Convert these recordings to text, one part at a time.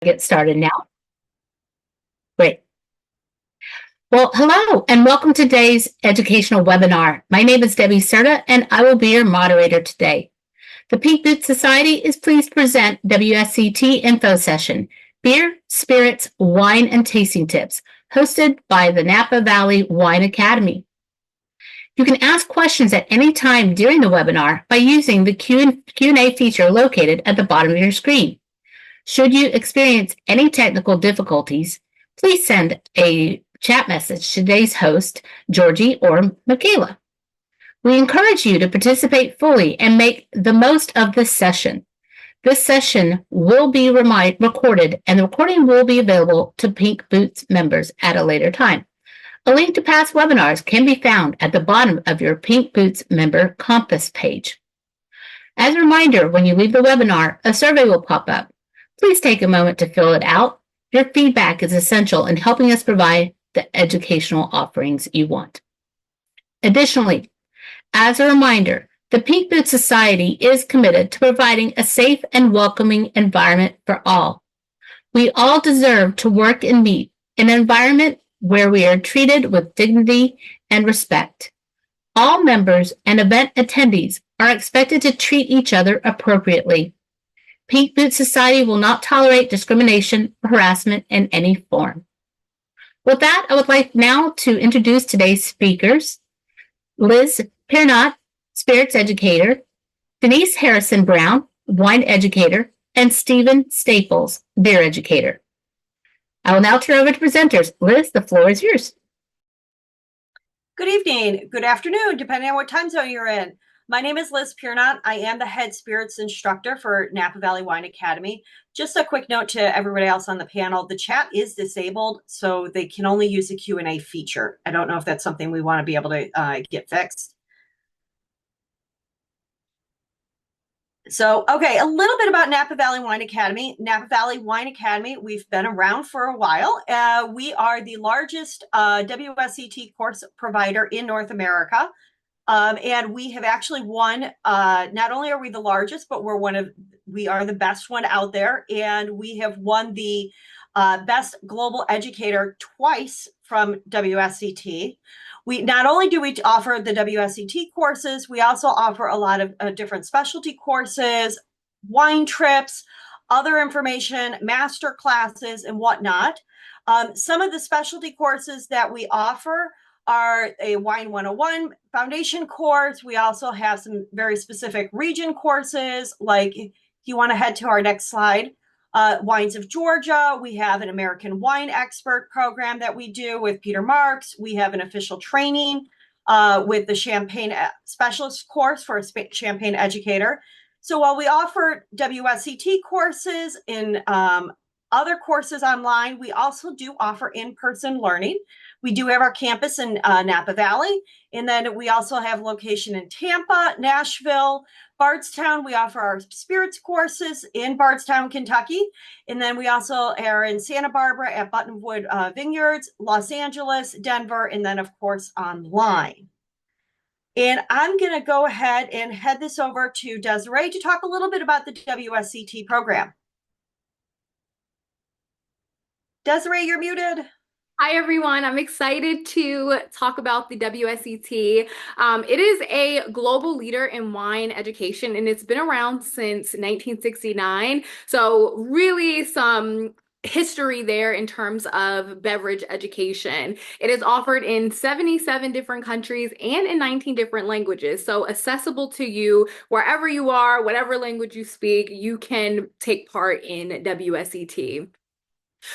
Get started now. Great. Well, hello and welcome to today's educational webinar. My name is Debbie Serta and I will be your moderator today. The Pinkbook Society is pleased to present WSET Info Session, Beer, Spirits, Wine, and Tasting Tips, hosted by the Napa Valley Wine Academy. You can ask questions at any time during the webinar by using the Q&A feature located at the bottom of your screen. Should you experience any technical difficulties, please send a chat message to today's host, Georgie or Michaela. We encourage you to participate fully and make the most of this session. This session will be recorded, and the recording will be available to Pinkbook members at a later time. A link to past webinars can be found at the bottom of your Pinkbook member Compass page. As a reminder, when you leave the webinar, a survey will pop up. Please take a moment to fill it out. Your feedback is essential in helping us provide the educational offerings you want. Additionally, as a reminder, the Pinkbook Society is committed to providing a safe and welcoming environment for all. We all deserve to work and meet in an environment where we are treated with dignity and respect. All members and event attendees are expected to treat each other appropriately. Pinkbook Society will not tolerate discrimination or harassment in any form. With that, I would like now to introduce today's speakers, Liz Piernot, Spirits Educator, Denise Harrison Brown, Wine Educator, and Stephen Staples, Beer Educator. I will now turn over to presenters. Liz, the floor is yours. Good evening, good afternoon, depending on what time zone you're in. My name is Liz Piernot. I am the head spirits instructor for Napa Valley Wine Academy. Just a quick note to everybody else on the panel, the chat is disabled, so they can only use the Q&A feature. I don't know if that's something we want to be able to get fixed. So, okay, a little bit about Napa Valley Wine Academy. Napa Valley Wine Academy, we've been around for a while. We are the largest WSET course provider in North America. And we have actually won, not only are we the largest, but we are the best one out there. And we have won the best global educator twice from WSET. Not only do we offer the WSET courses, we also offer a lot of different specialty courses, wine trips, other information, master classes, and whatnot. Some of the specialty courses that we offer are a Wine 101 foundation course. We also have some very specific region courses, like if you want to head to our next slide, Wines of Georgia. We have an American Wine Expert program that we do with Peter Marks. We have an official training with the Champagne Specialist course for a Champagne Educator. So while we offer WSET courses in other courses online, we also do offer in-person learning. We do have our campus in Napa Valley, and then we also have location in Tampa, Nashville, Bardstown. We offer our spirits courses in Bardstown, Kentucky, and then we also are in Santa Barbara at Buttonwood Vineyards, Los Angeles, Denver, and then, of course, online. And I'm going to go ahead and head this over to Desiree to talk a little bit about the WSET program. Desiree, you're muted. Hi, everyone. I'm excited to talk about the WSET. It is a global leader in wine education, and it's been around since 1969. So really some history there in terms of beverage education. It is offered in 77 different countries and in 19 different languages. So accessible to you wherever you are, whatever language you speak, you can take part in WSET.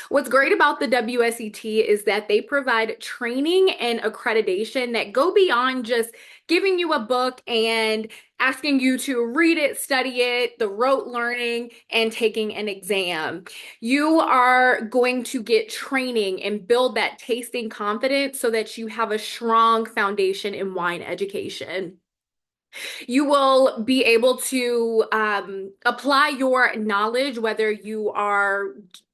What's great about the WSET is that they provide training and accreditation that go beyond just giving you a book and asking you to read it, study it, the rote learning, and taking an exam. You are going to get training and build that tasting confidence so that you have a strong foundation in wine education. You will be able to apply your knowledge, whether you are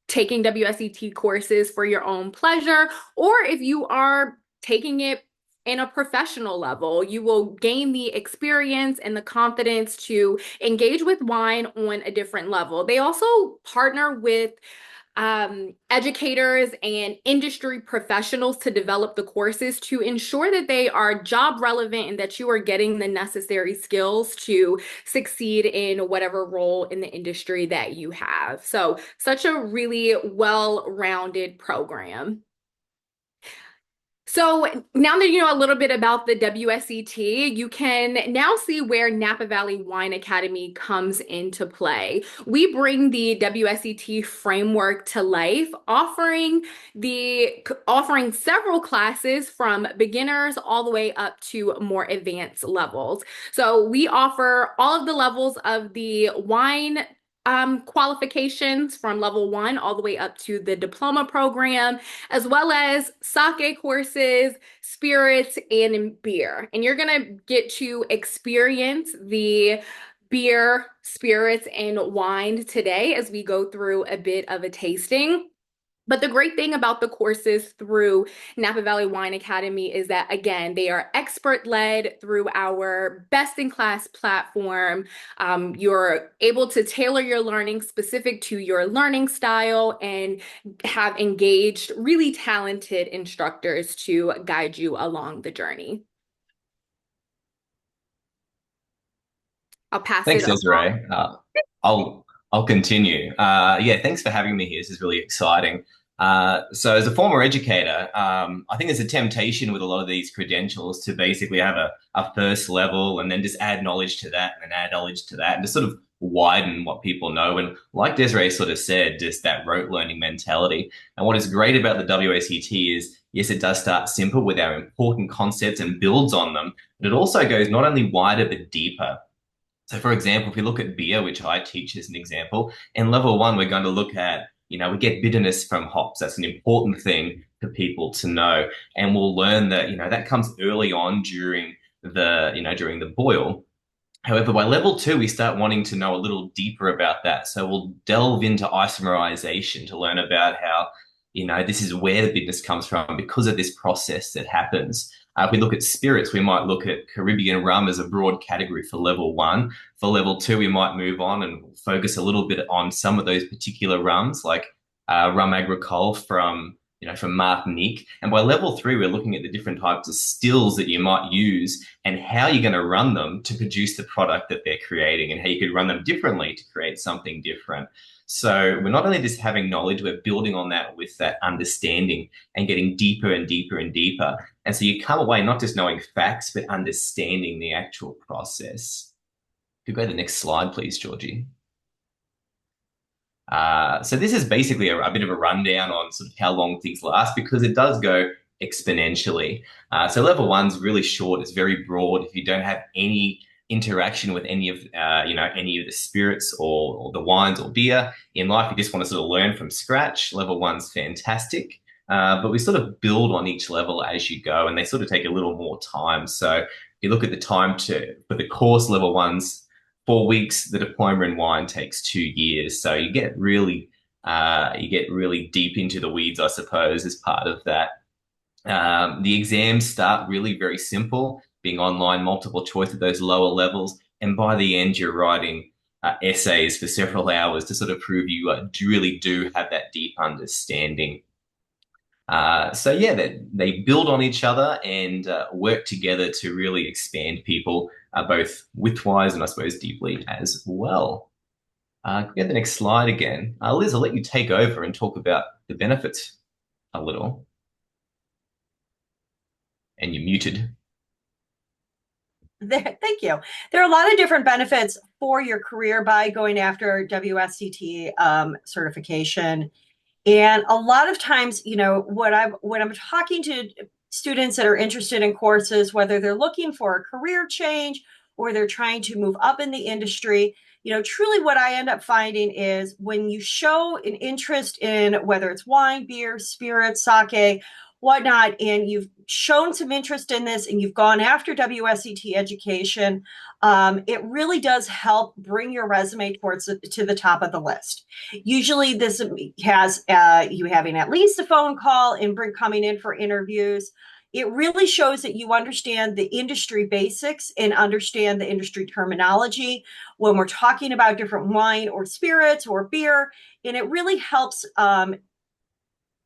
taking WSET courses for your own pleasure, or if you are taking it in a professional level, you will gain the experience and the confidence to engage with wine on a different level. They also partner with educators and industry professionals to develop the courses to ensure that they are job relevant and that you are getting the necessary skills to succeed in whatever role in the industry that you have. So, such a really well-rounded program. So now that you know a little bit about the WSET, you can now see where Napa Valley Wine Academy comes into play. We bring the WSET framework to life, offering several classes from beginners all the way up to more advanced levels. So we offer all of the levels of the wine qualifications from level 1 all the way up to the diploma program, as well as sake courses, spirits, and beer. And you're going to get to experience the beer, spirits, and wine today as we go through a bit of a tasting. But the great thing about the courses through Napa Valley Wine Academy is that, again, they are expert-led through our best-in-class platform. You're able to tailor your learning specific to your learning style and have engaged, really talented instructors to guide you along the journey. I'll pass Thanks, it Desiree. along. I'll continue. Yeah, thanks for having me here. This is really exciting. So as a former educator, I think there's a temptation with a lot of these credentials to basically have a first level and then just add knowledge to that and then add knowledge to that and just sort of widen what people know. And like Desiree sort of said, just that rote learning mentality. And what is great about the WSET is, yes, it does start simple with our important concepts and builds on them, but it also goes not only wider but deeper. So for example, if we look at beer, which I teach as an example, in level 1, we're going to look at, we get bitterness from hops. That's an important thing for people to know. And we'll learn that, that comes early on during during the boil. However, by level 2, we start wanting to know a little deeper about that. So we'll delve into isomerization to learn about how, this is where the bitterness comes from because of this process that happens. If we look at spirits, we might look at Caribbean rum as a broad category for level 1. For level 2, we might move on and focus a little bit on some of those particular rums, like rum agricole from Martinique. And by level 3, we're looking at the different types of stills that you might use and how you're going to run them to produce the product that they're creating and how you could run them differently to create something different. So we're not only just having knowledge, we're building on that with that understanding and getting deeper and deeper and deeper. And so you come away not just knowing facts, but understanding the actual process. Could you go to the next slide, please, Georgie? So this is basically a bit of a rundown on sort of how long things last, because it does go exponentially. So level 1's really short. It's very broad. If you don't have any interaction with any of the spirits or the wines or beer in life, you just want to sort of learn from scratch, level 1's fantastic. But we sort of build on each level as you go, and they sort of take a little more time. So if you look at the time for the course, level 1's 4 weeks. The diploma in wine takes 2 years. So you get really deep into the weeds, I suppose, as part of that. The exams start really very simple, being online, multiple choice at those lower levels. And by the end, you're writing essays for several hours to sort of prove you really do have that deep understanding. So yeah, they build on each other and work together to really expand people, both widthwise and I suppose deeply as well. Can we get the next slide again? Liz, I'll let you take over and talk about the benefits a little. And you're muted. Thank you. There are a lot of different benefits for your career by going after WSET certification. And a lot of times, when I'm talking to students that are interested in courses, whether they're looking for a career change or they're trying to move up in the industry, truly what I end up finding is when you show an interest in whether it's wine, beer, spirits, sake, whatnot, and you've shown some interest in this and you've gone after WSET education, it really does help bring your resume to the top of the list. Usually this has you having at least a phone call and coming in for interviews. It really shows that you understand the industry basics and understand the industry terminology when we're talking about different wine or spirits or beer. And it really helps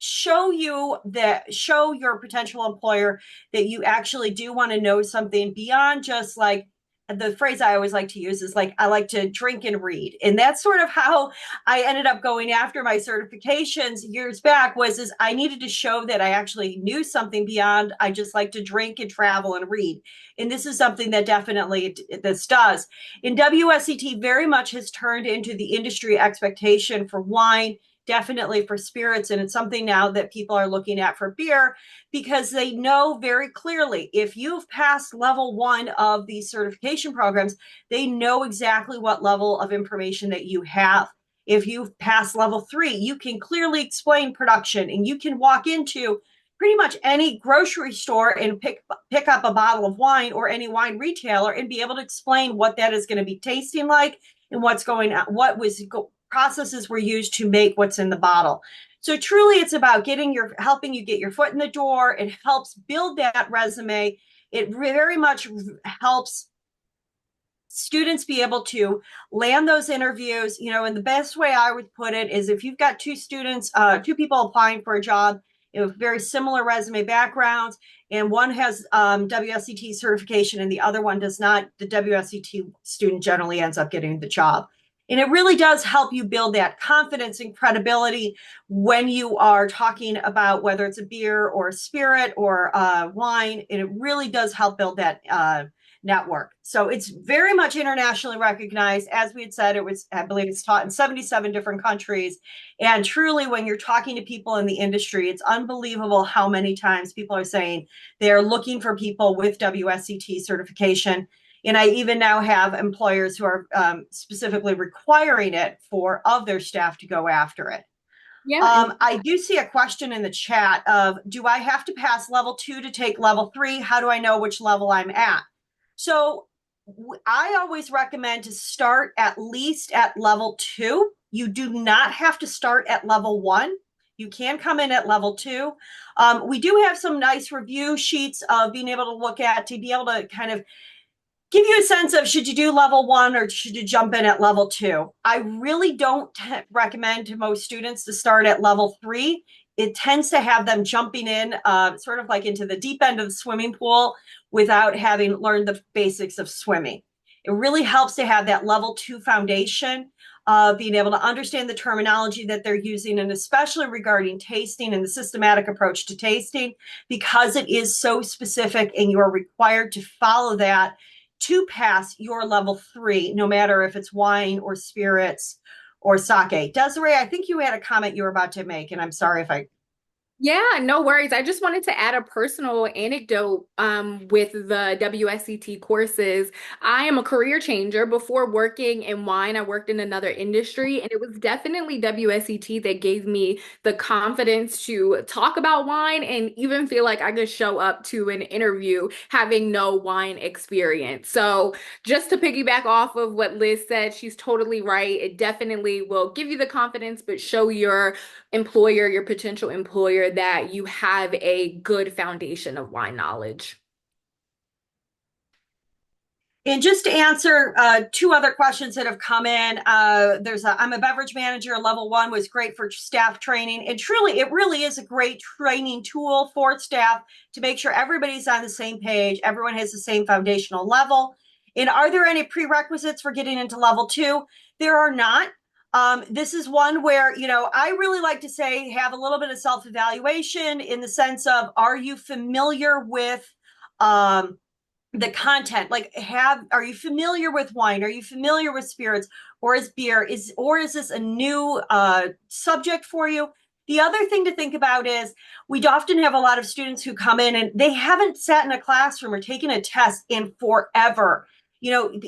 show your potential employer that you actually do want to know something beyond just like the phrase I always like to use is like, I like to drink and read. And that's sort of how I ended up going after my certifications years back is I needed to show that I actually knew something beyond I just like to drink and travel and read. And this is something that definitely this does. And WSET very much has turned into the industry expectation for wine, definitely for spirits. And it's something now that people are looking at for beer because they know very clearly if you've passed level 1 of these certification programs, they know exactly what level of information that you have. If you've passed level 3, you can clearly explain production and you can walk into pretty much any grocery store and pick up a bottle of wine or any wine retailer and be able to explain what that is going to be tasting like and what's going on, processes were used to make what's in the bottle. So truly it's about helping you get your foot in the door. It helps build that resume. It very much helps students be able to land those interviews, and the best way I would put it is if you've got two people applying for a job, very similar resume backgrounds, and one has WSET certification and the other one does not, the WSET student generally ends up getting the job. And it really does help you build that confidence and credibility when you are talking about whether it's a beer or a spirit or wine. And it really does help build that network. So it's very much internationally recognized. As we had said, I believe it's taught in 77 different countries. And truly, when you're talking to people in the industry, it's unbelievable how many times people are saying they're looking for people with WSET certification. And I even now have employers who are specifically requiring it of their staff to go after it. Yeah. I do see a question in the chat of, do I have to pass level 2 to take level 3? How do I know which level I'm at? So I always recommend to start at least at level 2. You do not have to start at level 1. You can come in at level 2. We do have some nice review sheets of being able to look at to be able to kind of give you a sense of should you do level 1 or should you jump in at level 2. I really don't recommend to most students to start at level 3. It tends to have them jumping in sort of like into the deep end of the swimming pool without having learned the basics of swimming. It really helps to have that level 2 foundation, being able to understand the terminology that they're using, and especially regarding tasting and the systematic approach to tasting, because it is so specific and you are required to follow that to pass your level 3, no matter if it's wine or spirits or sake. Desiree, I think you had a comment you were about to make, and I'm sorry if I... Yeah, no worries. I just wanted to add a personal anecdote with the WSET courses. I am a career changer. Before working in wine, I worked in another industry, and it was definitely WSET that gave me the confidence to talk about wine and even feel like I could show up to an interview having no wine experience. So just to piggyback off of what Liz said, she's totally right. It definitely will give you the confidence, but show your employer, your potential employer, that you have a good foundation of wine knowledge. And just to answer 2 other questions that have come in, I'm a beverage manager. Level 1 was great for staff training. And truly, it really is a great training tool for staff to make sure everybody's on the same page. Everyone has the same foundational level. And are there any prerequisites for getting into level 2? There are not. This is one where, I really like to say, have a little bit of self-evaluation in the sense of, are you familiar with the content? Are you familiar with wine? Are you familiar with spirits or is beer? Or is this a new subject for you? The other thing to think about is we often have a lot of students who come in and they haven't sat in a classroom or taken a test in forever.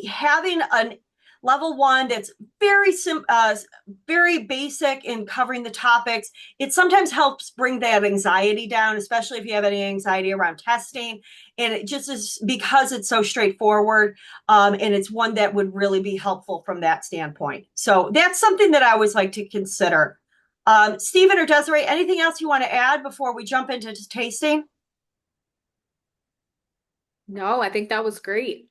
Having a level 1 that's very basic in covering the topics, it sometimes helps bring that anxiety down, especially if you have any anxiety around testing. And it just is because it's so straightforward, and it's one that would really be helpful from that standpoint. So that's something that I always like to consider. Stephen or Desiree, anything else you want to add before we jump into tasting? No, I think that was great.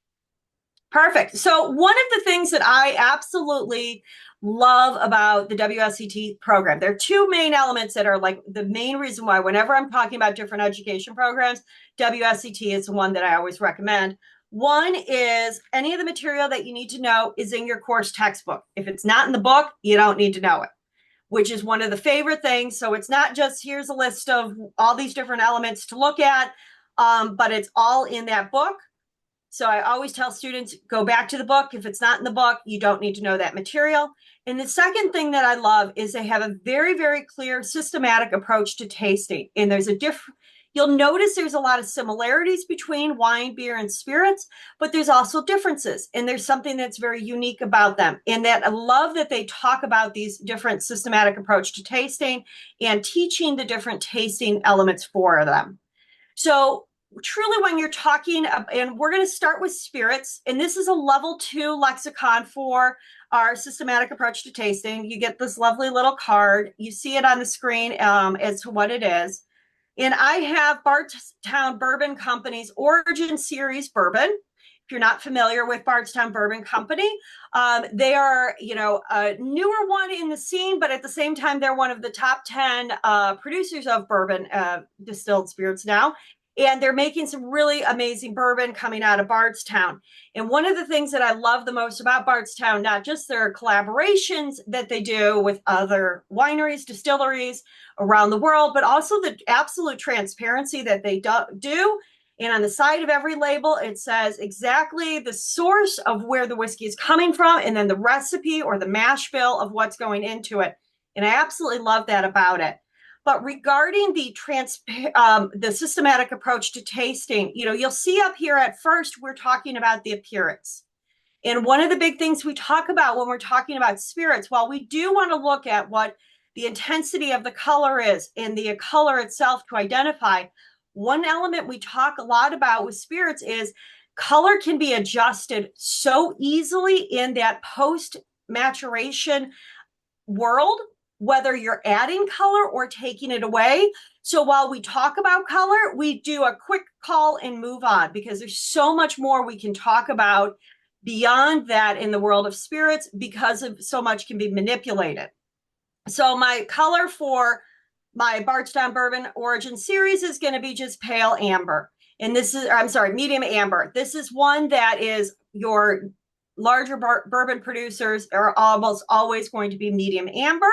Perfect. So one of the things that I absolutely love about the WSET program, there are two main elements that are like the main reason why whenever I'm talking about different education programs, WSET is the one that I always recommend. One is any of the material that you need to know is in your course textbook. If it's not in the book, you don't need to know it, which is one of the favorite things. So it's not just here's a list of all these different elements to look at, but it's all in that book. So I always tell students, go back to the book. If it's not in the book, you don't need to know that material. And the second thing that I love is they have a very, very clear systematic approach to tasting. And there's a different, you'll notice there's a lot of similarities between wine, beer, and spirits, but there's also differences. And there's something that's very unique about them. And that I love that they talk about these different systematic approach to tasting and teaching the different tasting elements for them. So truly when you're talking, and we're going to start with spirits, and this is a level 2 lexicon for our systematic approach to tasting. You get this lovely little card. You see it on the screen as to what it is. And I have Bardstown Bourbon Company's Origin Series Bourbon. If you're not familiar with Bardstown Bourbon Company, they are, a newer one in the scene, but at the same time, they're one of the top 10 producers of bourbon distilled spirits now. And they're making some really amazing bourbon coming out of Bardstown. And one of the things that I love the most about Bardstown, not just their collaborations that they do with other wineries, distilleries around the world, but also the absolute transparency that they do. And on the side of every label, it says exactly the source of where the whiskey is coming from, and then the recipe or the mash bill of what's going into it. And I absolutely love that about it. But regarding the systematic approach to tasting, you'll see up here at first, we're talking about the appearance. And one of the big things we talk about when we're talking about spirits, while we do want to look at what the intensity of the color is and the color itself to identify, one element we talk a lot about with spirits is color can be adjusted so easily in that post-maturation world, whether you're adding color or taking it away. So while we talk about color, we do a quick call and move on because there's so much more we can talk about beyond that in the world of spirits because of so much can be manipulated. So my color for my Bardstown Bourbon Origin Series is going to be just pale amber. And medium amber. This is one that is your larger bourbon producers are almost always going to be medium amber.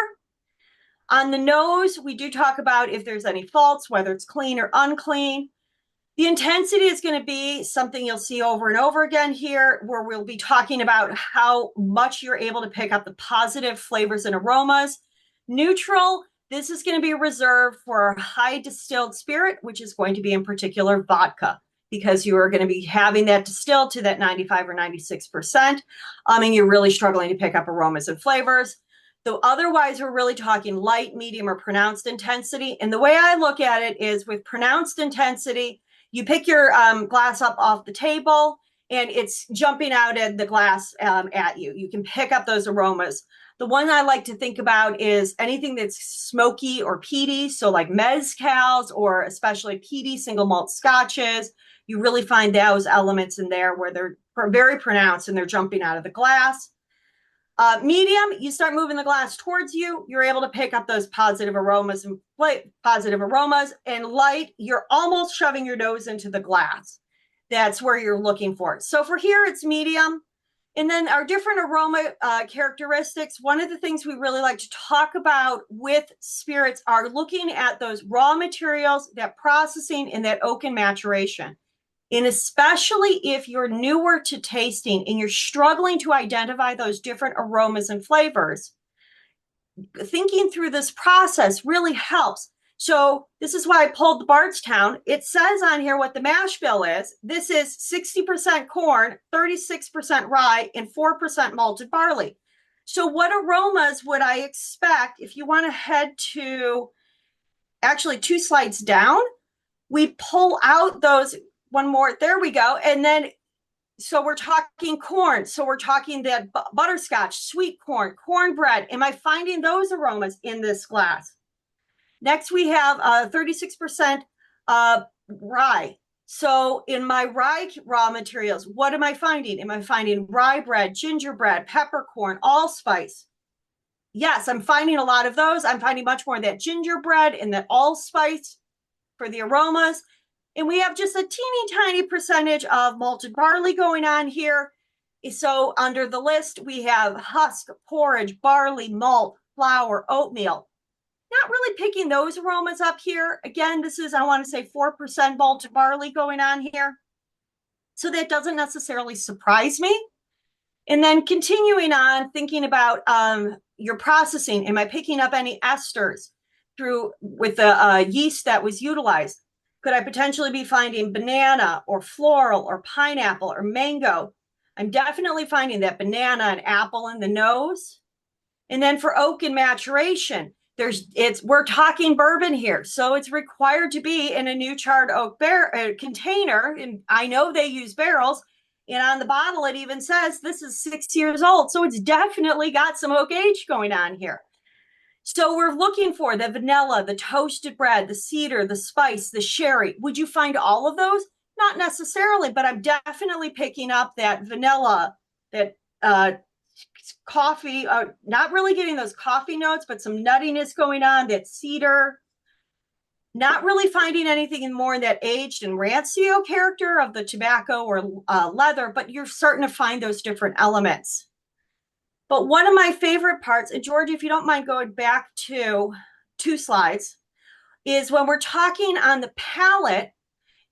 On the nose, we do talk about if there's any faults, whether it's clean or unclean. The intensity is going to be something you'll see over and over again here, where we'll be talking about how much you're able to pick up the positive flavors and aromas. Neutral, this is going to be reserved for high distilled spirit, which is going to be in particular vodka, because you are going to be having that distilled to that 95 or 96%, and you're really struggling to pick up aromas and flavors. Though otherwise, we're really talking light, medium, or pronounced intensity. And the way I look at it is with pronounced intensity, you pick your glass up off the table, and it's jumping out at the glass at you. You can pick up those aromas. The one I like to think about is anything that's smoky or peaty, so like mezcals or especially peaty single malt scotches. You really find those elements in there where they're very pronounced and they're jumping out of the glass. Medium, you start moving the glass towards you, you're able to pick up those positive aromas. And light, you're almost shoving your nose into the glass. That's where you're looking for it. So for here, it's medium. And then our different aroma characteristics, one of the things we really like to talk about with spirits are looking at those raw materials, that processing, and that oaken maturation. And especially if you're newer to tasting and you're struggling to identify those different aromas and flavors, thinking through this process really helps. So this is why I pulled the Bardstown. It says on here what the mash bill is. This is 60% corn, 36% rye, and 4% malted barley. So what aromas would I expect if you want to head to actually 2 slides down? We pull out those one more. There we go. And then, so we're talking corn. So we're talking that butterscotch, sweet corn, cornbread. Am I finding those aromas in this glass? Next, we have 36% rye. So in my rye raw materials, what am I finding? Am I finding rye bread, gingerbread, peppercorn, allspice? Yes, I'm finding a lot of those. I'm finding much more of that gingerbread and that allspice for the aromas. And we have just a teeny tiny percentage of malted barley going on here. So under the list, we have husk, porridge, barley, malt, flour, oatmeal. Not really picking those aromas up here. Again, this is, I want to say 4% malted barley going on here. So that doesn't necessarily surprise me. And then continuing on, thinking about your processing. Am I picking up any esters through with the yeast that was utilized? Could I potentially be finding banana or floral or pineapple or mango? I'm definitely finding that banana and apple in the nose. And then for oak and maturation, we're talking bourbon here, so it's required to be in a new charred oak container. And I know they use barrels, and on the bottle it even says this is 6 years old, so it's definitely got some oak age going on here. So we're looking for the vanilla, the toasted bread, the cedar, the spice, the sherry. Would you find all of those? Not necessarily, but I'm definitely picking up that vanilla, that coffee, not really getting those coffee notes, but some nuttiness going on, that cedar. Not really finding anything more in that aged and rancio character of the tobacco or leather, but you're starting to find those different elements. But one of my favorite parts, and Georgie, if you don't mind going back to 2 slides, is when we're talking on the palate,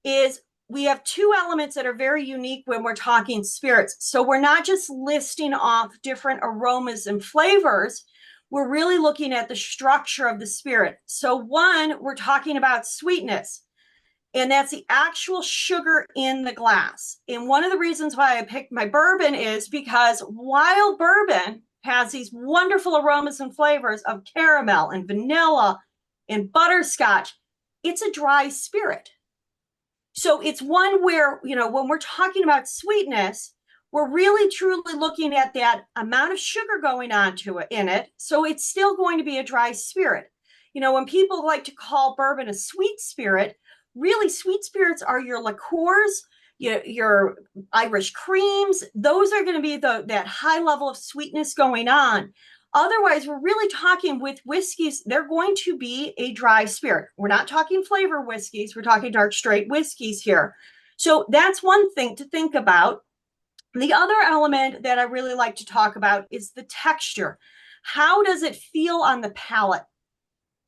is we have 2 elements that are very unique when we're talking spirits. So we're not just listing off different aromas and flavors. We're really looking at the structure of the spirit. So one, we're talking about sweetness, and that's the actual sugar in the glass. And one of the reasons why I picked my bourbon is because while bourbon has these wonderful aromas and flavors of caramel and vanilla and butterscotch, it's a dry spirit. So it's one where, when we're talking about sweetness, we're really truly looking at that amount of sugar going on in it. So it's still going to be a dry spirit. When people like to call bourbon a sweet spirit, really sweet spirits are your liqueurs, your Irish creams. Those are going to be that high level of sweetness going on. Otherwise, we're really talking with whiskeys, they're going to be a dry spirit. We're not talking flavor whiskeys. We're talking dark straight whiskeys here. So that's one thing to think about. The other element that I really like to talk about is the texture. How does it feel on the palate?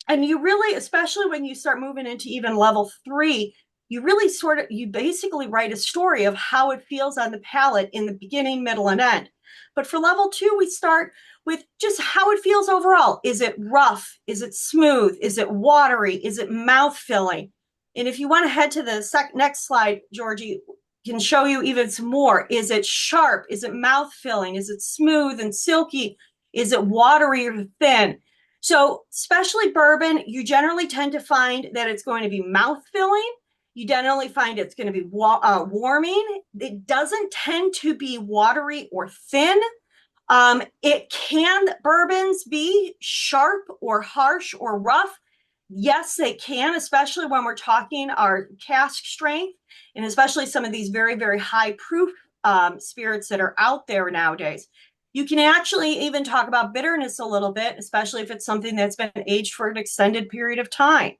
And you really, especially when you start moving into even level 3, you basically write a story of how it feels on the palate in the beginning, middle, and end. But for level 2, we start with just how it feels overall. Is it rough? Is it smooth? Is it watery? Is it mouth-filling? And if you want to head to the next slide, Georgie can show you even some more. Is it sharp? Is it mouth-filling? Is it smooth and silky? Is it watery or thin? So especially bourbon, you generally tend to find that it's going to be mouth-filling. You generally find it's going to be warming. It doesn't tend to be watery or thin. Bourbons be sharp or harsh or rough? Yes, they can, especially when we're talking our cask strength, and especially some of these very, very high proof spirits that are out there nowadays. You can actually even talk about bitterness a little bit, especially if it's something that's been aged for an extended period of time.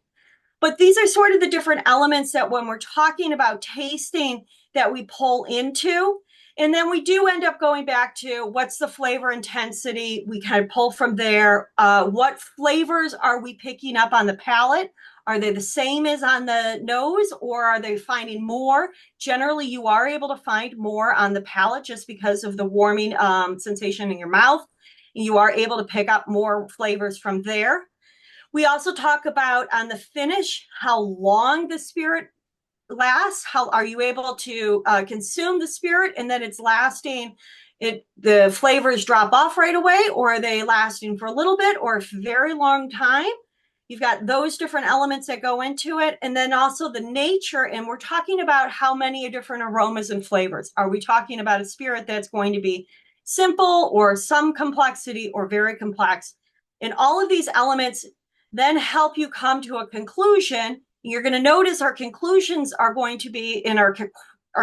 But these are sort of the different elements that when we're talking about tasting that we pull into. And then we do end up going back to what's the flavor intensity. We kind of pull from there. What flavors are we picking up on the palate? Are they the same as on the nose, or are they finding more? Generally, you are able to find more on the palate just because of the warming sensation in your mouth. You are able to pick up more flavors from there. We also talk about on the finish, how long the spirit lasts. How are you able to consume the spirit and then it's lasting? The flavors drop off right away, or are they lasting for a little bit or a very long time? You've got those different elements that go into it. And then also the nature, and we're talking about how many different aromas and flavors. Are we talking about a spirit that's going to be simple or some complexity or very complex? And all of these elements then help you come to a conclusion You're going to notice our conclusions are going to be in our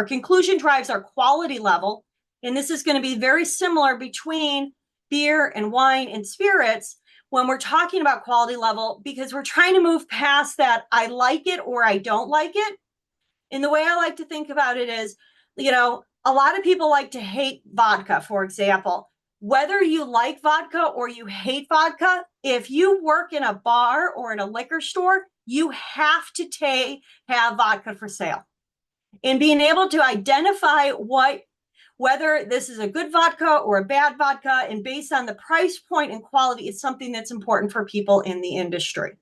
conclusion drives our quality level. And this is going to be very similar between beer and wine and spirits when we're talking about quality level, because we're trying to move past that I like it or I don't like it. And the way I like to think about it is, a lot of people like to hate vodka, for example. Whether you like vodka or you hate vodka, if you work in a bar or in a liquor store, you have to have vodka for sale. And being able to identify whether this is a good vodka or a bad vodka, and based on the price point and quality, is something that's important for people in the industry.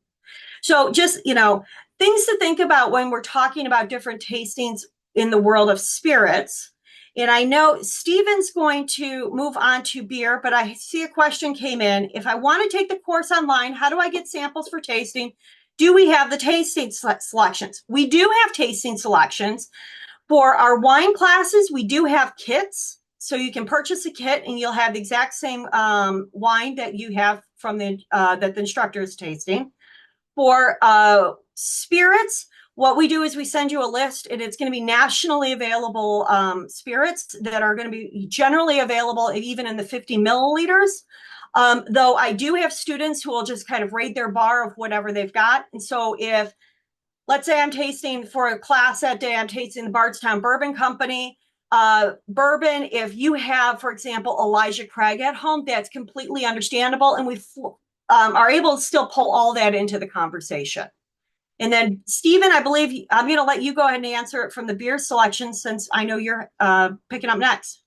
So just, things to think about when we're talking about different tastings in the world of spirits. And I know Stephen's going to move on to beer, but I see a question came in. If I want to take the course online, how do I get samples for tasting? Do we have the tasting selections? We do have tasting selections. For our wine classes, we do have kits. So you can purchase a kit and you'll have the exact same wine that you have from that the instructor is tasting. For spirits, what we do is we send you a list, and it's going to be nationally available spirits that are going to be generally available even in the 50 milliliters. Though I do have students who will just kind of rate their bar of whatever they've got. And so if, let's say I'm tasting for a class that day, I'm tasting the Bardstown Bourbon Company bourbon. If you have, for example, Elijah Craig at home, that's completely understandable. And we are able to still pull all that into the conversation. And then, Stephen, I believe I'm going to let you go ahead and answer it from the beer selection, since I know you're picking up next.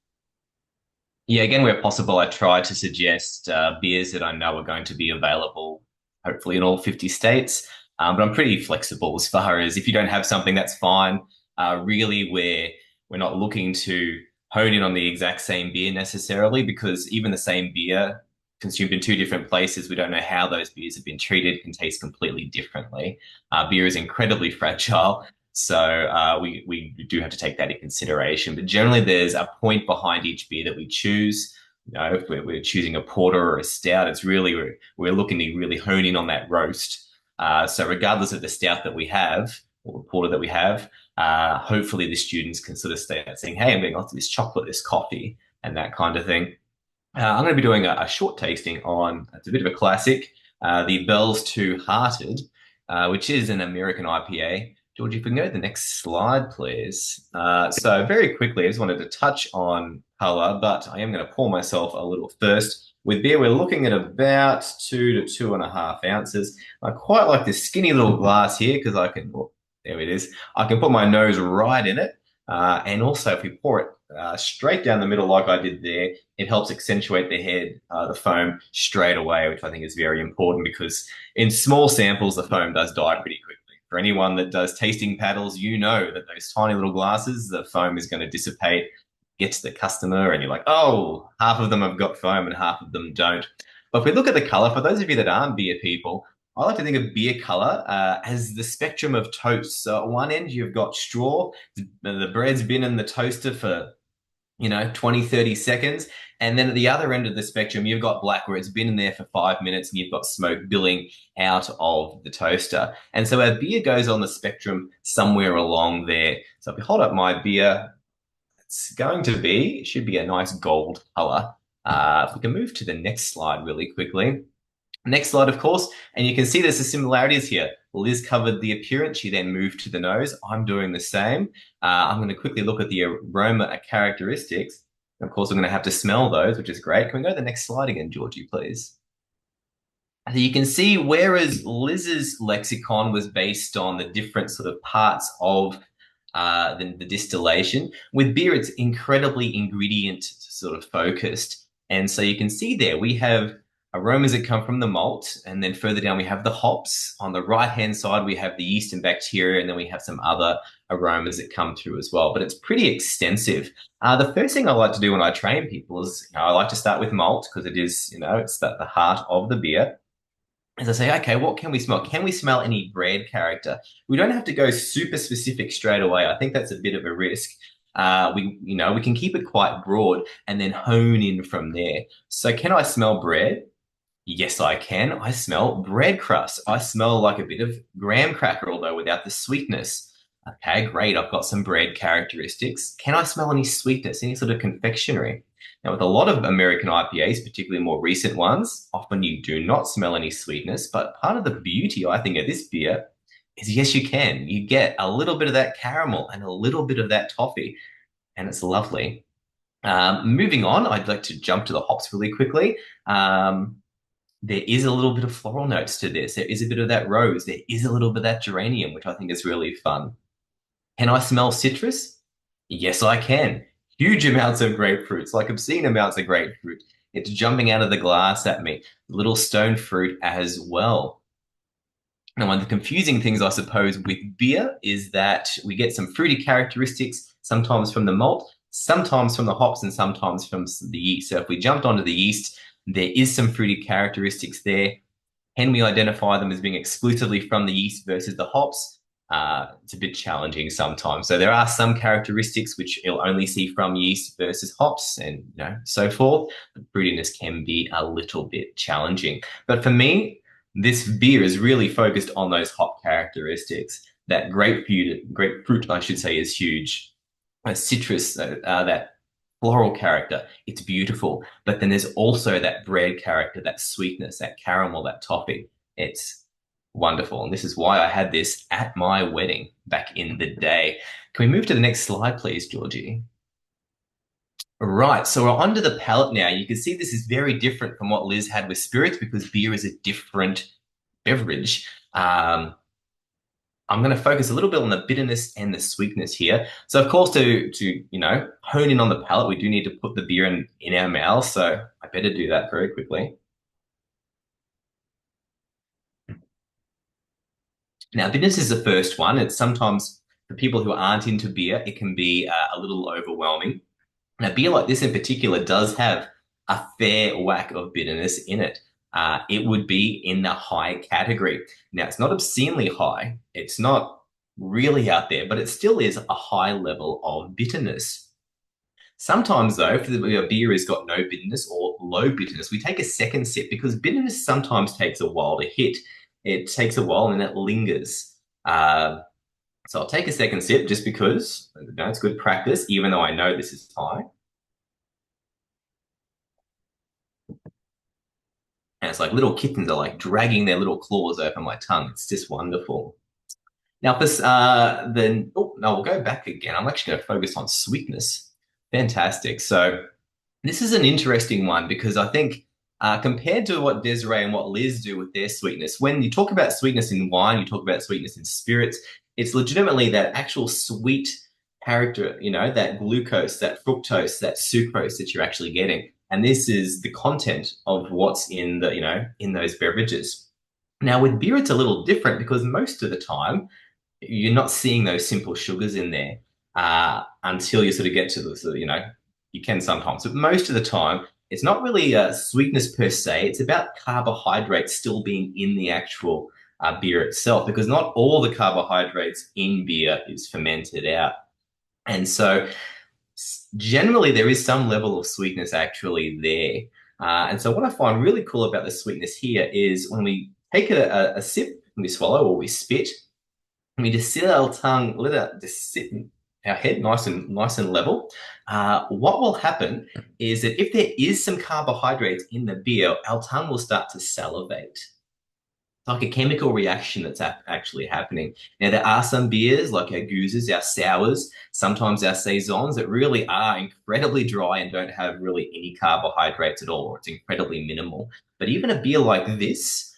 Yeah, again, where possible, I try to suggest beers that I know are going to be available, hopefully in all 50 states. But I'm pretty flexible as far as if you don't have something, that's fine. Really, we're not looking to hone in on the exact same beer necessarily, because even the same beer consumed in two different places, we don't know how those beers have been treated, can taste completely differently. Beer is incredibly fragile, so we do have to take that into consideration. But generally, there's a point behind each beer that we choose. If we're choosing a porter or a stout, it's really we're looking to really hone in on that roast. So regardless of the stout that we have or the porter that we have, hopefully the students can sort of start saying, hey, I'm getting lots of this chocolate, this coffee, and that kind of thing. I'm going to be doing a short tasting on, it's a bit of a classic, the Bell's Two Hearted, which is an American IPA. George, if we can go to the next slide, please. So very quickly, I just wanted to touch on color, but I am going to pour myself a little first. With beer, we're looking at about 2 to 2.5 ounces. I quite like this skinny little glass here because I can, there it is. I can put my nose right in it. And also, if we pour it straight down the middle like I did there, it helps accentuate the head, the foam straight away, which I think is very important because in small samples, the foam does die pretty quickly. For anyone that does tasting paddles, you know that those tiny little glasses, the foam is going to dissipate, get to the customer, and you're like, oh, half of them have got foam and half of them don't. But if we look at the color, for those of you that aren't beer people, I like to think of beer color as the spectrum of toast. So at one end, you've got straw. The bread's been in the toaster for 20, 30 seconds. And then at the other end of the spectrum, you've got black, where it's been in there for 5 minutes and you've got smoke billowing out of the toaster. And so our beer goes on the spectrum somewhere along there. So if we hold up my beer, it should be a nice gold color. If we can move to the next slide really quickly. Next slide, of course, and you can see there's some similarities here. Liz covered the appearance. She then moved to the nose. I'm doing the same. I'm going to quickly look at the aroma characteristics. Of course, I'm going to have to smell those, which is great. Can we go to the next slide again, Georgie, please? So you can see, whereas Liz's lexicon was based on the different sort of parts of the distillation, with beer, it's incredibly ingredient sort of focused. And so you can see there, we have aromas that come from the malt, and then further down we have the hops. On the right-hand side, we have the yeast and bacteria, and then we have some other aromas that come through as well. But it's pretty extensive. The first thing I like to do when I train people is, I like to start with malt because it is, it's the heart of the beer. As I say, okay, what can we smell? Can we smell any bread character? We don't have to go super specific straight away. I think that's a bit of a risk. We can keep it quite broad and then hone in from there. So can I smell bread? Yes, I can. I smell bread crust. I smell like a bit of graham cracker, although without the sweetness. Okay, great. I've got some bread characteristics. Can I smell any sweetness, any sort of confectionery? Now, with a lot of American IPAs, particularly more recent ones, often you do not smell any sweetness. But part of the beauty, I think, of this beer is yes, you can. You get a little bit of that caramel and a little bit of that toffee, and it's lovely. Moving on, I'd like to jump to the hops really quickly. There is a little bit of floral notes to this. There is a bit of that rose. There is a little bit of that geranium, which I think is really fun. Can I smell citrus? Yes, I can. Huge amounts of grapefruits, like obscene amounts of grapefruit. It's jumping out of the glass at me. Little stone fruit as well. Now, one of the confusing things, I suppose, with beer is that we get some fruity characteristics, sometimes from the malt, sometimes from the hops, and sometimes from the yeast. So if we jumped onto the yeast, there is some fruity characteristics there. Can we identify them as being exclusively from the yeast versus the hops? It's a bit challenging sometimes. So there are some characteristics which you'll only see from yeast versus hops and so forth. The fruitiness can be a little bit challenging. But for me, this beer is really focused on those hop characteristics. That grapefruit, I should say, is huge. Citrus, that floral character, it's beautiful. But then there's also that bread character, that sweetness, that caramel, that toffee. It's wonderful. And this is why I had this at my wedding back in the day. Can we move to the next slide, please, Georgie? Right, so we're onto the palate now. You can see this is very different from what Liz had with spirits because beer is a different beverage. I'm going to focus a little bit on the bitterness and the sweetness here. So, of course, to hone in on the palate, we do need to put the beer in our mouths. So I better do that very quickly. Now, bitterness is the first one. It's sometimes, for people who aren't into beer, it can be a little overwhelming. Now, beer like this in particular does have a fair whack of bitterness in it. It would be in the high category. Now, it's not obscenely high. It's not really out there, but it still is a high level of bitterness. Sometimes, though, if the beer has got no bitterness or low bitterness, we take a second sip because bitterness sometimes takes a while to hit. It takes a while and it lingers. So I'll take a second sip just because it's good practice, even though I know this is high. And it's like little kittens are like dragging their little claws over my tongue. It's just wonderful. Now, we'll go back again. I'm actually going to focus on sweetness. Fantastic. So this is an interesting one because I think compared to what Desiree and what Liz do with their sweetness, when you talk about sweetness in wine, you talk about sweetness in spirits, it's legitimately that actual sweet character, that glucose, that fructose, that sucrose that you're actually getting. And this is the content of what's in in those beverages. Now, with beer, it's a little different because most of the time you're not seeing those simple sugars in there until you sort of get to the you can sometimes, but most of the time it's not really sweetness per se. It's about carbohydrates still being in the actual beer itself, because not all the carbohydrates in beer is fermented out. And so generally there is some level of sweetness actually there. And so what I find really cool about the sweetness here is when we take a sip, and we swallow or we spit, and we just sit our tongue, let it just sit in our head nice and level. What will happen is that if there is some carbohydrates in the beer, our tongue will start to salivate. It's like a chemical reaction that's actually happening. Now, there are some beers like our gooses, our sours, sometimes our saisons that really are incredibly dry and don't have really any carbohydrates at all, or it's incredibly minimal. But even a beer like this,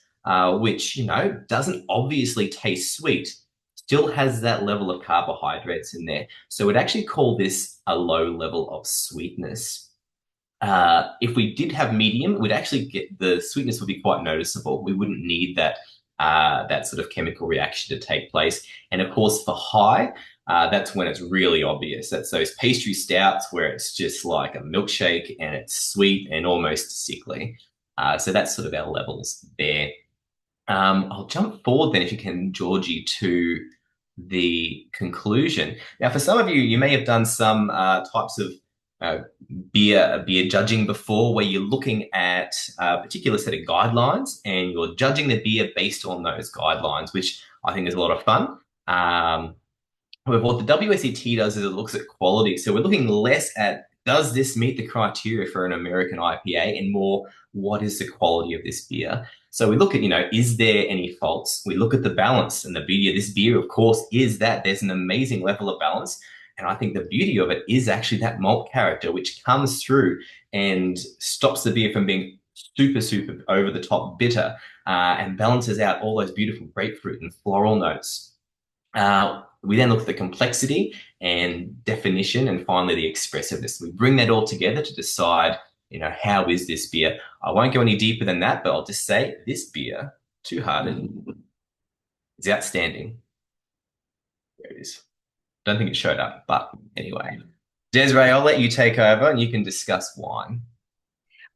which, doesn't obviously taste sweet, still has that level of carbohydrates in there. So we'd actually call this a low level of sweetness. If we did have medium, we'd actually get the sweetness would be quite noticeable. We wouldn't need that sort of chemical reaction to take place. And of course, for high, that's when it's really obvious. That's those pastry stouts where it's just like a milkshake and it's sweet and almost sickly. So that's sort of our levels there. I'll jump forward then, if you can, Georgie, to the conclusion. Now, for some of you, you may have done some types of beer judging before, where you're looking at a particular set of guidelines and you're judging the beer based on those guidelines, which I think is a lot of fun. However, what the WSET does is it looks at quality. So we're looking less at, does this meet the criteria for an American IPA, and more, what is the quality of this beer? So we look at, is there any faults? We look at the balance, and the beauty of this beer, of course, is that there's an amazing level of balance. And I think the beauty of it is actually that malt character, which comes through and stops the beer from being super, super over the top bitter, and balances out all those beautiful grapefruit and floral notes. We then look at the complexity and definition, and finally the expressiveness. We bring that all together to decide, how is this beer? I won't go any deeper than that, but I'll just say this beer, Two Hearted, is outstanding. There it is. Don't think it showed up, but anyway. Desiree, I'll let you take over and you can discuss wine.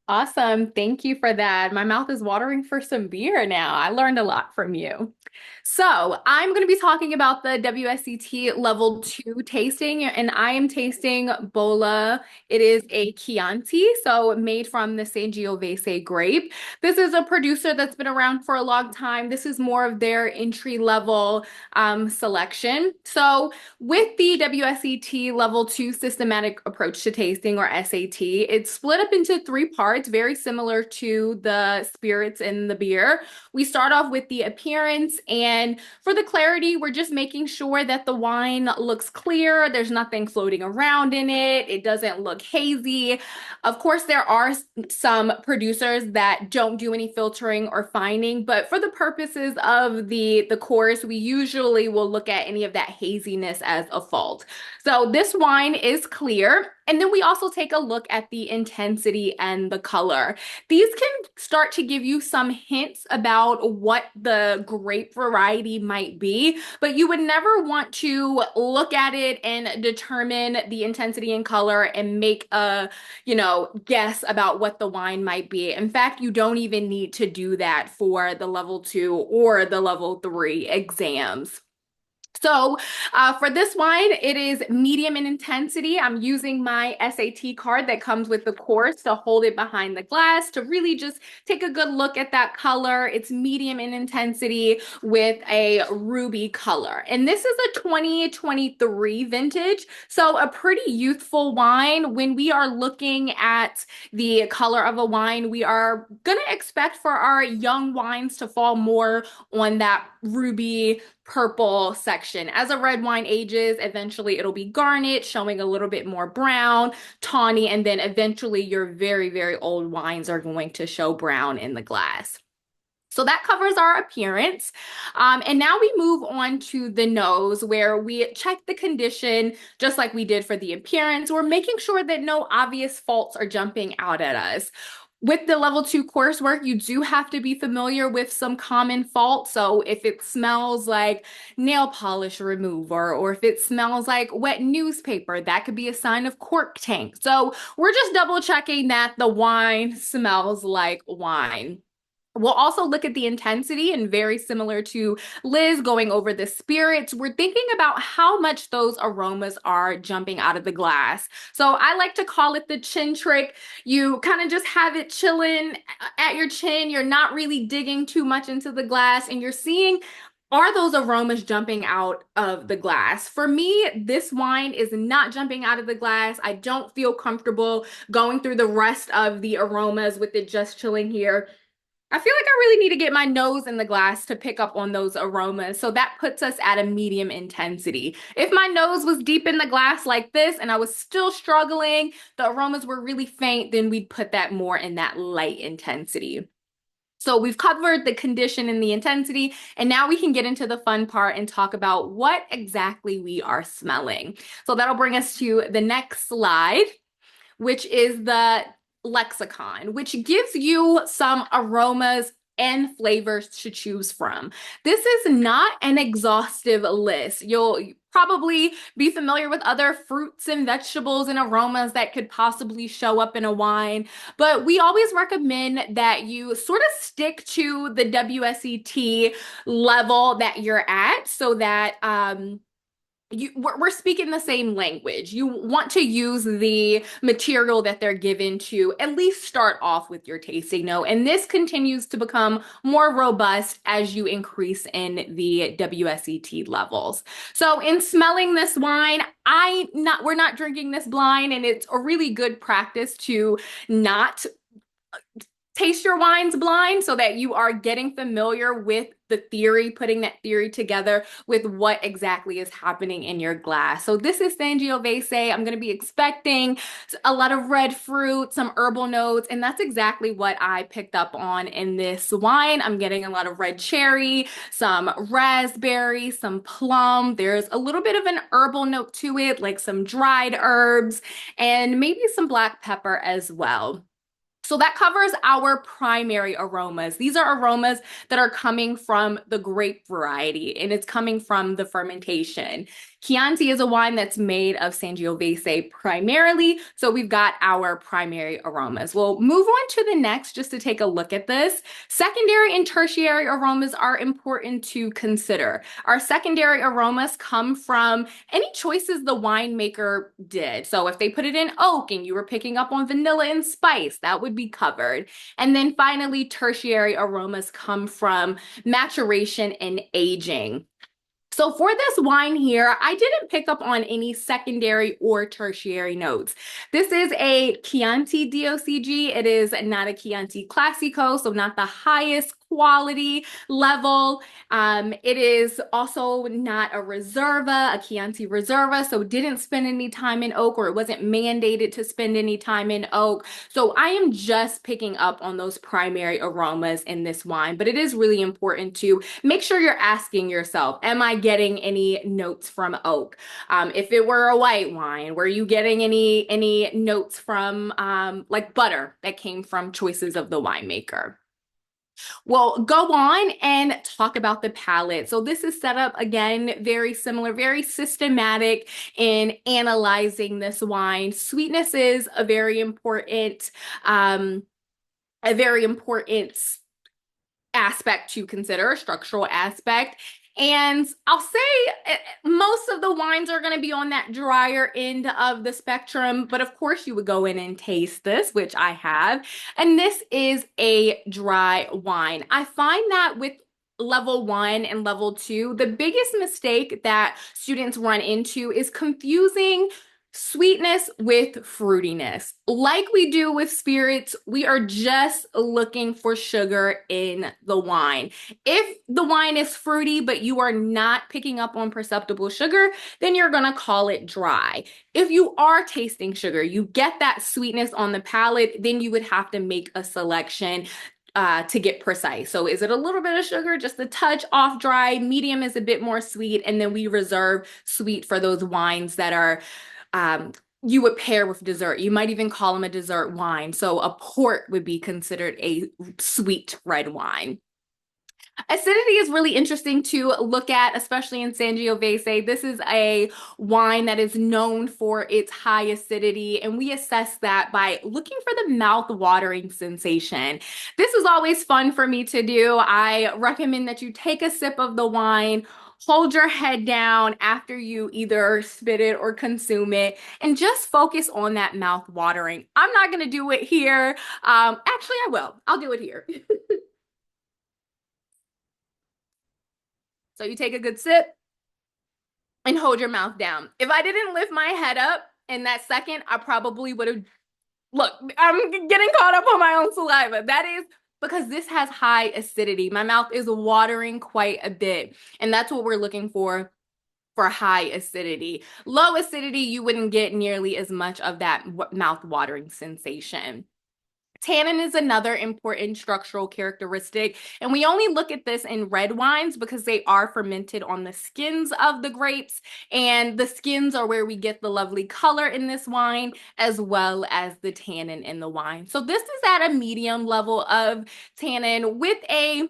Awesome. Thank you for that. My mouth is watering for some beer now. I learned a lot from you. So I'm going to be talking about the WSET Level 2 tasting, and I am tasting Bola. It is a Chianti, so made from the Sangiovese grape. This is a producer that's been around for a long time. This is more of their entry-level selection. So with the WSET Level 2 systematic approach to tasting, or SAT, it's split up into 3 parts, very similar to the spirits in the beer. We start off with the appearance, and for the clarity, we're just making sure that the wine looks clear. There's nothing floating around in it. It doesn't look hazy. Of course, there are some producers that don't do any filtering or fining, but for the purposes of the course, we usually will look at any of that haziness as a fault. So this wine is clear. And then we also take a look at the intensity and the color. These can start to give you some hints about what the grape variety might be, but you would never want to look at it and determine the intensity and color and make a, guess about what the wine might be. In fact, you don't even need to do that for the Level 2 or the Level 3 exams. So for this wine, it is medium in intensity. I'm using my SAT card that comes with the course to hold it behind the glass to really just take a good look at that color. It's medium in intensity with a ruby color. And this is a 2023 vintage, so a pretty youthful wine. When we are looking at the color of a wine, we are going to expect for our young wines to fall more on that ruby purple section. As a red wine ages, eventually it'll be garnet, showing a little bit more brown, tawny, and then eventually your very, very old wines are going to show brown in the glass. So that covers our appearance. And now we move on to the nose, where we check the condition just like we did for the appearance. We're making sure that no obvious faults are jumping out at us. With the Level 2 coursework, you do have to be familiar with some common faults. So if it smells like nail polish remover, or if it smells like wet newspaper, that could be a sign of cork tank. So we're just double checking that the wine smells like wine. We'll also look at the intensity, and very similar to Liz going over the spirits, we're thinking about how much those aromas are jumping out of the glass. So I like to call it the chin trick. You kind of just have it chilling at your chin. You're not really digging too much into the glass, and you're seeing, are those aromas jumping out of the glass? For me, this wine is not jumping out of the glass. I don't feel comfortable going through the rest of the aromas with it just chilling here. I feel like I really need to get my nose in the glass to pick up on those aromas. So that puts us at a medium intensity. If my nose was deep in the glass like this and I was still struggling, the aromas were really faint, then we'd put that more in that light intensity. So we've covered the condition and the intensity, and now we can get into the fun part and talk about what exactly we are smelling. So that'll bring us to the next slide, which is the lexicon, which gives you some aromas and flavors to choose from. This is not an exhaustive list. You'll probably be familiar with other fruits and vegetables and aromas that could possibly show up in a wine, but we always recommend that you sort of stick to the WSET level that you're at, so that we're speaking the same language. You want to use the material that they're given to at least start off with your tasting note. And this continues to become more robust as you increase in the WSET levels. So in smelling this wine, we're not drinking this blind, and it's a really good practice to not taste your wines blind so that you are getting familiar with the theory, putting that theory together with what exactly is happening in your glass. So this is Sangiovese. I'm going to be expecting a lot of red fruit, some herbal notes, and that's exactly what I picked up on in this wine. I'm getting a lot of red cherry, some raspberry, some plum. There's a little bit of an herbal note to it, like some dried herbs and maybe some black pepper as well. So that covers our primary aromas. These are aromas that are coming from the grape variety, and it's coming from the fermentation. Chianti is a wine that's made of Sangiovese primarily, so we've got our primary aromas. We'll move on to the next just to take a look at this. Secondary and tertiary aromas are important to consider. Our secondary aromas come from any choices the winemaker did. So if they put it in oak and you were picking up on vanilla and spice, that would be covered. And then finally, tertiary aromas come from maturation and aging. So for this wine here, I didn't pick up on any secondary or tertiary notes. This is a Chianti DOCG. It is not a Chianti Classico, so not the highest quality level. It is also not a Reserva, a Chianti Reserva, so didn't spend any time in oak, or it wasn't mandated to spend any time in oak. So I am just picking up on those primary aromas in this wine, but it is really important to make sure you're asking yourself, am I getting any notes from oak? If it were a white wine, were you getting any notes from like butter that came from choices of the winemaker? We'll go on and talk about the palate. So this is set up again, very similar, very systematic in analyzing this wine. Sweetness is a very important aspect to consider, a structural aspect. And I'll say most of the wines are going to be on that drier end of the spectrum, but of course you would go in and taste this, which I have. And this is a dry wine. I find that with level 1 and level 2, the biggest mistake that students run into is confusing sweetness with fruitiness. Like we do with spirits, we are just looking for sugar in the wine. If the wine is fruity, but you are not picking up on perceptible sugar, then you're gonna call it dry. If you are tasting sugar, you get that sweetness on the palate, then you would have to make a selection to get precise. So is it a little bit of sugar, just a touch off dry? Medium is a bit more sweet, and then we reserve sweet for those wines that are you would pair with dessert. You might even call them a dessert wine. So a port would be considered a sweet red wine. Acidity is really interesting to look at, especially in Sangiovese. This is a wine that is known for its high acidity, and we assess that by looking for the mouth-watering sensation. This is always fun for me to do. I recommend that you take a sip of the wine, hold your head down after you either spit it or consume it, and just focus on that mouth watering. I'm not going to do it here. Actually, I will. I'll do it here. So you take a good sip and hold your mouth down. If I didn't lift my head up in that second, I probably would have, look, I'm getting caught up on my own saliva. That is because this has high acidity. My mouth is watering quite a bit, and that's what we're looking for high acidity. Low acidity, you wouldn't get nearly as much of that mouth watering sensation. Tannin is another important structural characteristic, and we only look at this in red wines because they are fermented on the skins of the grapes, and the skins are where we get the lovely color in this wine, as well as the tannin in the wine. So this is at a medium level of tannin with a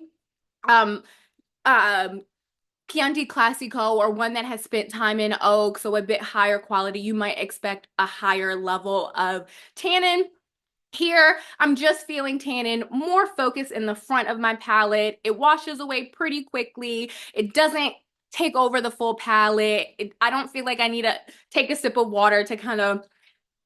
Chianti Classico, or one that has spent time in oak, so a bit higher quality. You might expect a higher level of tannin. Here, I'm just feeling tannin more focused in the front of my palate. It washes away pretty quickly. It doesn't take over the full palate. I don't feel like I need to take a sip of water to kind of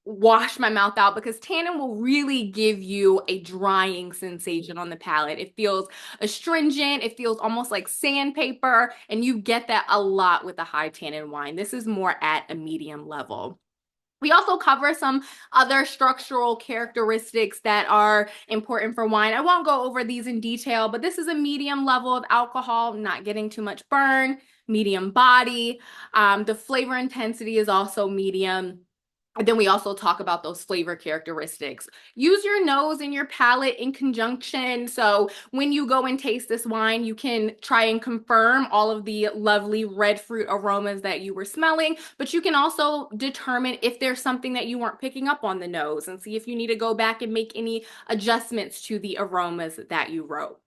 wash my mouth out, because tannin will really give you a drying sensation on the palate. It feels astringent, it feels almost like sandpaper, and you get that a lot with a high tannin wine. This is more at a medium level. We also cover some other structural characteristics that are important for wine. I won't go over these in detail, but this is a medium level of alcohol, not getting too much burn, medium body. The flavor intensity is also medium. And then we also talk about those flavor characteristics. Use your nose and your palate in conjunction. So when you go and taste this wine, you can try and confirm all of the lovely red fruit aromas that you were smelling, but you can also determine if there's something that you weren't picking up on the nose and see if you need to go back and make any adjustments to the aromas that you wrote.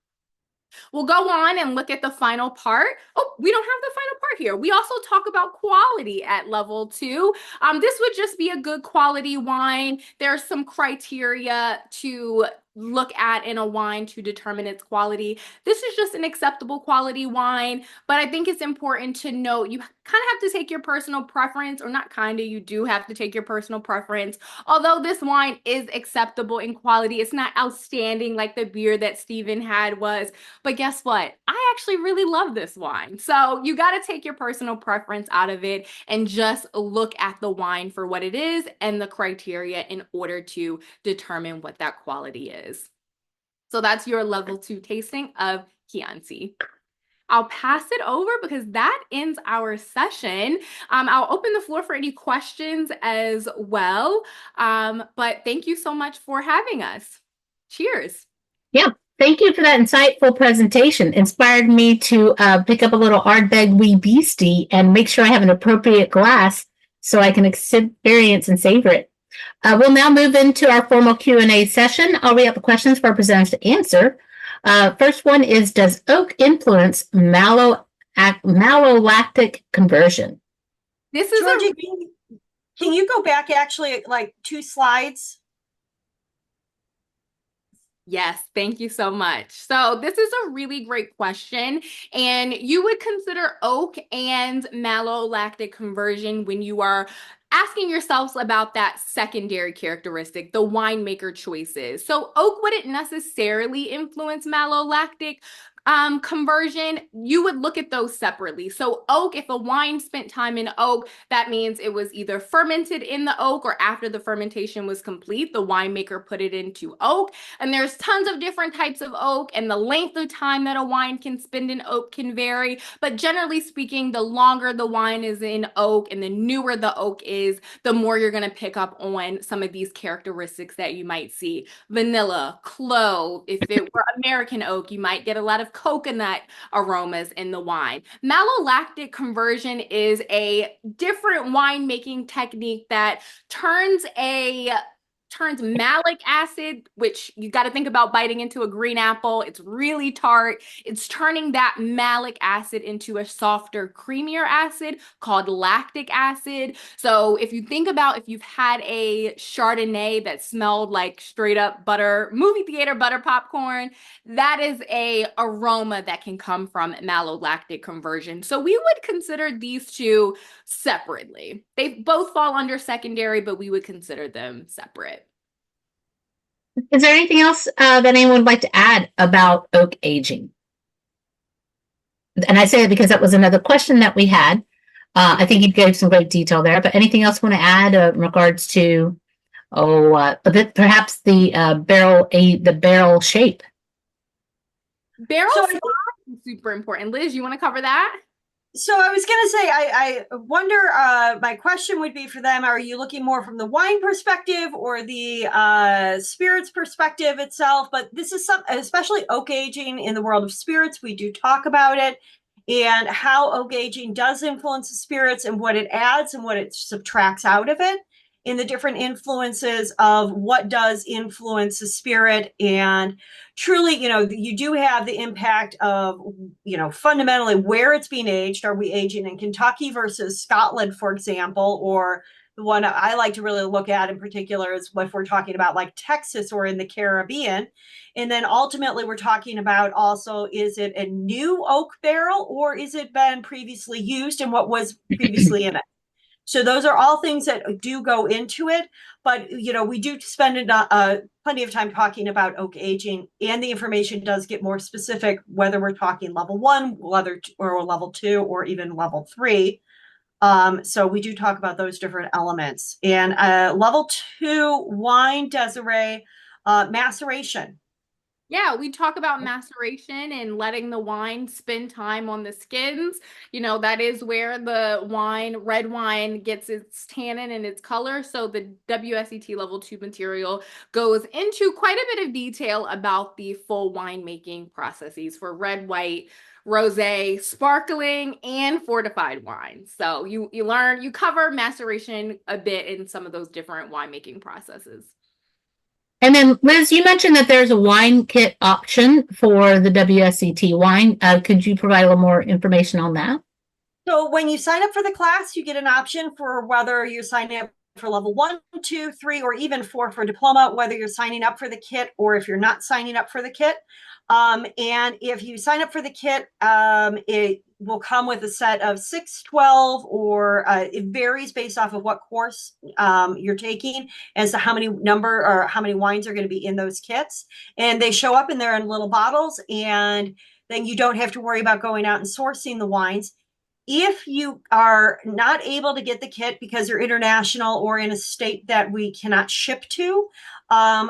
We'll go on and look at the final part. Oh, we don't have the final part here. We also talk about quality at level 2. This would just be a good quality wine. There's some criteria to look at in a wine to determine its quality. This is just an acceptable quality wine, but I think it's important to note you kind of have to take your personal preference, or not kind of, you do have to take your personal preference. Although this wine is acceptable in quality, it's not outstanding like the beer that Stephen had was. But guess what? I actually really love this wine. So you got to take your personal preference out of it and just look at the wine for what it is and the criteria in order to determine what that quality is. So that's your level 2 tasting of Chianti. I'll pass it over because that ends our session. I'll open the floor for any questions as well. But thank you so much for having us. Cheers. Yeah, thank you for that insightful presentation. Inspired me to pick up a little Ardbeg Wee Beastie and make sure I have an appropriate glass so I can experience and savor it. We'll now move into our formal Q&A session. I'll read out the questions for our presenters to answer. First one is, does oak influence malolactic conversion? This is Georgie, can you go back actually like 2 slides? Yes, thank you so much. So this is a really great question, and you would consider oak and malolactic conversion when you are asking yourselves about that secondary characteristic, the winemaker choices. So oak wouldn't necessarily influence malolactic conversion. You would look at those separately. So oak, if a wine spent time in oak, that means it was either fermented in the oak, or after the fermentation was complete, the winemaker put it into oak. And there's tons of different types of oak, and the length of time that a wine can spend in oak can vary. But generally speaking, the longer the wine is in oak and the newer the oak is, the more you're going to pick up on some of these characteristics that you might see. Vanilla, clove. If it were American oak, you might get a lot of coconut aromas in the wine. Malolactic conversion is a different winemaking technique that turns malic acid, which you got to think about biting into a green apple. It's really tart. It's turning that malic acid into a softer, creamier acid called lactic acid. So if you think about if you've had a Chardonnay that smelled like straight up butter, movie theater butter popcorn, that is a aroma that can come from malolactic conversion. So we would consider these two separately. They both fall under secondary, but we would consider them separate. Is there anything else that anyone would like to add about oak aging? And I say it because that was another question that we had. I think you gave some great detail there, but anything else you want to add in regards to, perhaps the barrel shape? Barrel shape is super important. Liz, you want to cover that? So I was going to say, I wonder, my question would be for them, are you looking more from the wine perspective or the spirits perspective itself? But this is especially oak aging in the world of spirits, we do talk about it, and how oak aging does influence the spirits and what it adds and what it subtracts out of it, in the different influences of what does influence the spirit. And truly, you do have the impact of, fundamentally where it's being aged. Are we aging in Kentucky versus Scotland, for example, or The one I like to really look at in particular is if we're talking about like Texas or in the Caribbean. And then ultimately we're talking about also, is it a new oak barrel or is it been previously used and what was previously in it? So those are all things that do go into it. But, we do spend plenty of time talking about oak aging, and the information does get more specific, whether we're talking level 1, or level 2, or even level 3. So we do talk about those different elements. And level 2 wine, Desiree, maceration. Yeah, we talk about maceration and letting the wine spend time on the skins. That is where the red wine gets its tannin and its color. So the WSET level 2 material goes into quite a bit of detail about the full winemaking processes for red, white, rosé, sparkling, and fortified wines. So you cover maceration a bit in some of those different winemaking processes. And then, Liz, you mentioned that there's a wine kit option for the WSET wine. Could you provide a little more information on that? So when you sign up for the class, you get an option for whether you're signing up for level 1, 2, 3, or even 4 for diploma, whether you're signing up for the kit or if you're not signing up for the kit. And if you sign up for the kit, it will come with a set of 6, 12, or it varies based off of what course you're taking as to how many wines are going to be in those kits. And they show up in there in little bottles, and then you don't have to worry about going out and sourcing the wines. If you are not able to get the kit because you're international or in a state that we cannot ship to,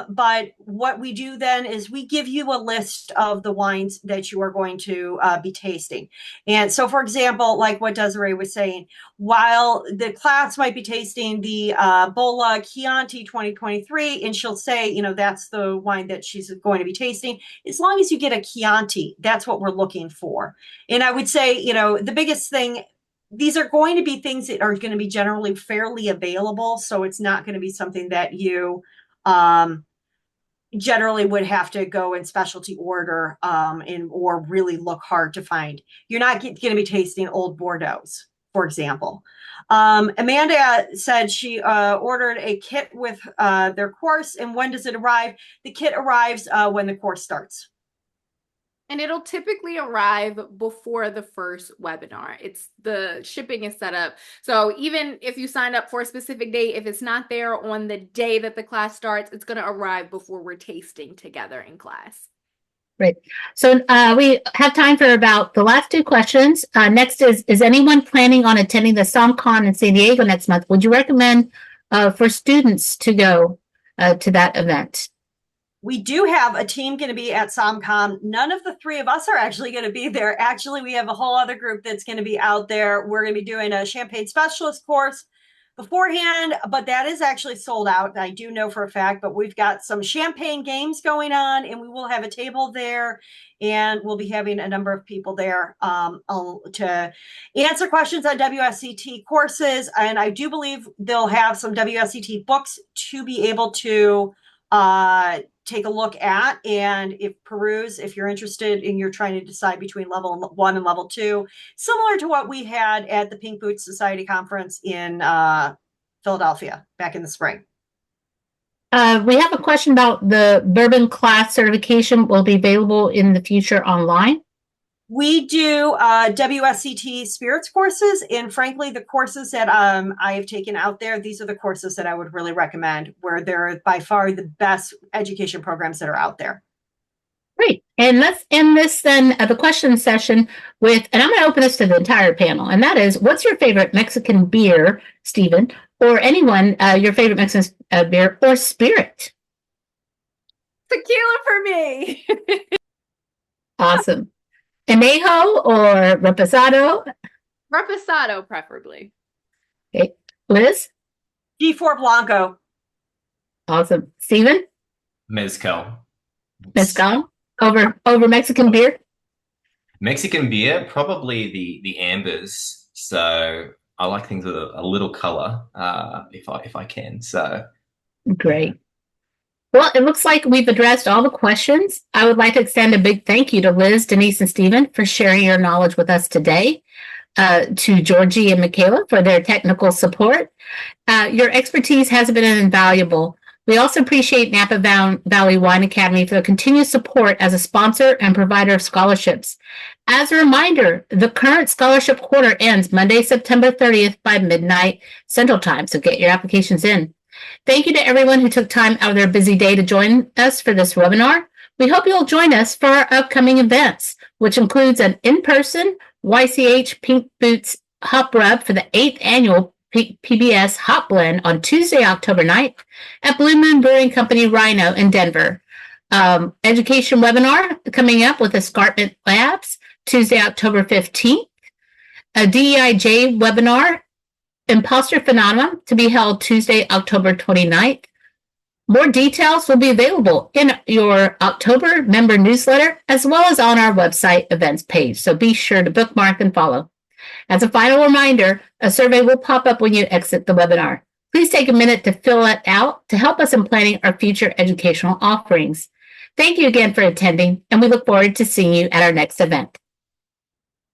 but what we do then is we give you a list of the wines that you are going to be tasting. And so, for example, like what Desiree was saying, while the class might be tasting the Bolla Chianti 2023, and she'll say, that's the wine that she's going to be tasting, as long as you get a Chianti, that's what we're looking for. And I would say, the biggest thing, these are going to be things that are going to be generally fairly available. So it's not going to be something that you generally would have to go and specialty order or really look hard to find. You're not going to be tasting old Bordeaux's, for example. Amanda said she ordered a kit with their course. And when does it arrive? The kit arrives when the course starts. And it'll typically arrive before the first webinar. The shipping is set up. So even if you signed up for a specific date, if it's not there on the day that the class starts, it's going to arrive before we're tasting together in class. Great. So we have time for about the last 2 questions. Next is anyone planning on attending the SomCon in San Diego next month? Would you recommend for students to go to that event? We do have a team going to be at SomCon. None of the 3 of us are actually going to be there. Actually, we have a whole other group that's going to be out there. We're going to be doing a Champagne Specialist course beforehand, but that is actually sold out. I do know for a fact, but we've got some champagne games going on, and we will have a table there, and we'll be having a number of people there to answer questions on WSET courses. And I do believe they'll have some WSET books to be able to take a look at and peruse if you're interested and you're trying to decide between level 1 and level 2, similar to what we had at the Pink Boot Society conference in Philadelphia back in the spring. We have a question about the bourbon class certification will be available in the future online. We do WSET spirits courses, and frankly, the courses that I have taken out there, these are the courses that I would really recommend, where they're by far the best education programs that are out there. Great. And let's end this then, the question session with, and I'm going to open this to the entire panel, and that is, what's your favorite Mexican beer, Stephen, or anyone, your favorite Mexican beer or spirit? Tequila for me. Awesome. Anejo or Reposado? Reposado, preferably. Okay. Liz? G4 Blanco. Awesome. Stephen? Mezcal. Mezcal? Over Mexican beer? Mexican beer, probably the ambers. So I like things with a little color, if I can. So great. Well, it looks like we've addressed all the questions. I would like to extend a big thank you to Liz, Denise, and Stephen for sharing your knowledge with us today. to Georgie and Michaela for their technical support. Your expertise has been invaluable. We also appreciate Napa Valley Wine Academy for the continued support as a sponsor and provider of scholarships. As a reminder, the current scholarship quarter ends Monday, September 30th by midnight Central Time, so get your applications in. Thank you to everyone who took time out of their busy day to join us for this webinar. We hope you'll join us for our upcoming events, which includes an in-person YCH Pink Boots Hop Rub for the 8th annual PBS Hop Blend on Tuesday, October 9th at Blue Moon Brewing Company Rhino in Denver. Education webinar coming up with Escarpment Labs Tuesday, October 15th. A DEIJ webinar, Imposter Phenomenon, to be held Tuesday, October 29th. More details will be available in your October member newsletter as well as on our website events page, so be sure to bookmark and follow. As a final reminder, a survey will pop up when you exit the webinar. Please take a minute to fill it out to help us in planning our future educational offerings. Thank you again for attending, and we look forward to seeing you at our next event.